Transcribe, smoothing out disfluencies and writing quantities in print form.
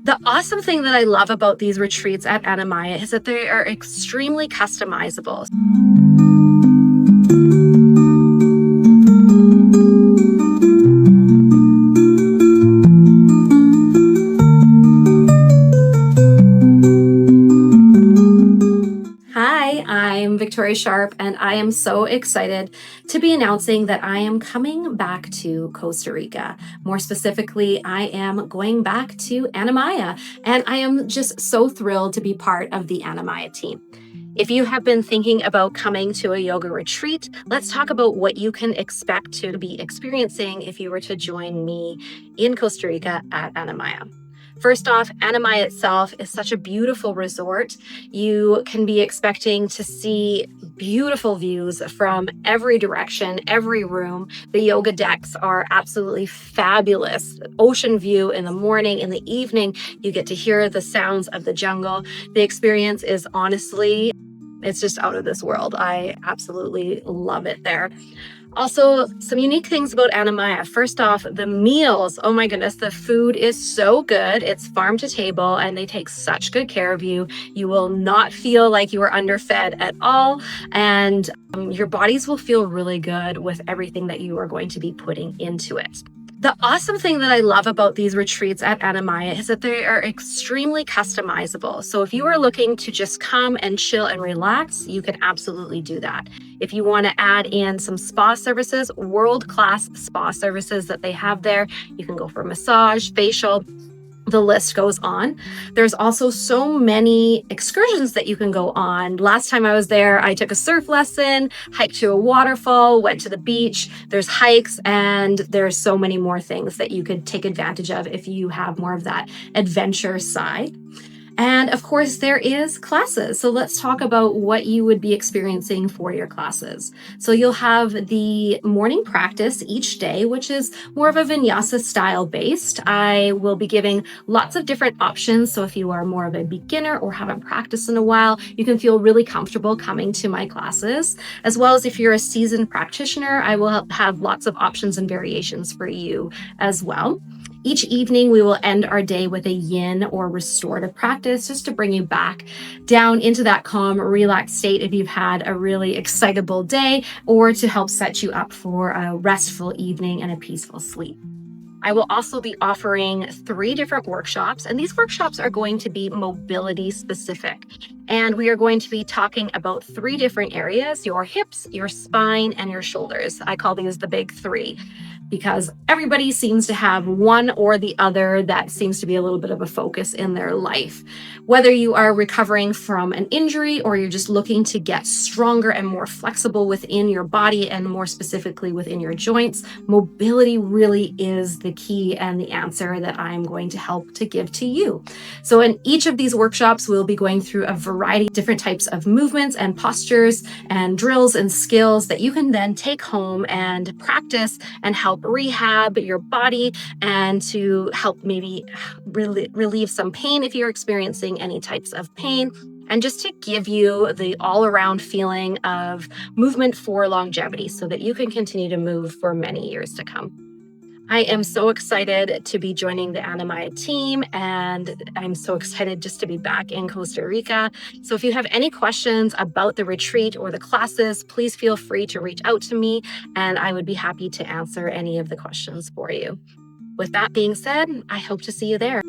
The awesome thing that I love about these retreats at Anamaya is that they are extremely customizable. Hi, I'm Victoria Sharp, and I am so excited to be announcing that I am coming back to Costa Rica. More specifically, I am going back to Anamaya, and I am just so thrilled to be part of the Anamaya team. If you have been thinking about coming to a yoga retreat, let's talk about what you can expect to be experiencing if you were to join me in Costa Rica at Anamaya. First off, Anamaya itself is such a beautiful resort. You can be expecting to see beautiful views from every direction, every room. The yoga decks are absolutely fabulous. Ocean view in the morning, in the evening, you get to hear the sounds of the jungle. The experience is honestly, it's just out of this world. I absolutely love it there. Also, some unique things about Anamaya. First off, the meals. Oh my goodness, the food is so good. It's farm to table and they take such good care of you. You will not feel like you are underfed at all. And your bodies will feel really good with everything that you are going to be putting into it. The awesome thing that I love about these retreats at Anamaya is that they are extremely customizable. So if you are looking to just come and chill and relax, you can absolutely do that. If you want to add in some spa services, world-class spa services that they have there, you can go for massage, facial. The list goes on. There's also so many excursions that you can go on. Last time I was there, I took a surf lesson, hiked to a waterfall, went to the beach. There's hikes, and there's so many more things that you could take advantage of if you have more of that adventure side. And of course, there is classes. So let's talk about what you would be experiencing for your classes. So you'll have the morning practice each day, which is more of a Vinyasa style based. I will be giving lots of different options. So if you are more of a beginner or haven't practiced in a while, you can feel really comfortable coming to my classes. As well as if you're a seasoned practitioner, I will have lots of options and variations for you as well. Each evening, we will end our day with a yin or restorative practice just to bring you back down into that calm, relaxed state if you've had a really excitable day, or to help set you up for a restful evening and a peaceful sleep. I will also be offering 3 different workshops, and these workshops are going to be mobility specific. And we are going to be talking about 3 different areas: your hips, your spine, and your shoulders. I call these the big 3, because everybody seems to have one or the other that seems to be a little bit of a focus in their life. Whether you are recovering from an injury or you're just looking to get stronger and more flexible within your body and more specifically within your joints, mobility really is the key and the answer that I'm going to help to give to you. So in each of these workshops, we'll be going through a variety of different types of movements and postures and drills and skills that you can then take home and practice and help rehab your body and to help maybe relieve some pain if you're experiencing any types of pain, and just to give you the all-around feeling of movement for longevity so that you can continue to move for many years to come. I am so excited to be joining the Anamaya team, and I'm so excited just to be back in Costa Rica. So if you have any questions about the retreat or the classes, please feel free to reach out to me, and I would be happy to answer any of the questions for you. With that being said, I hope to see you there.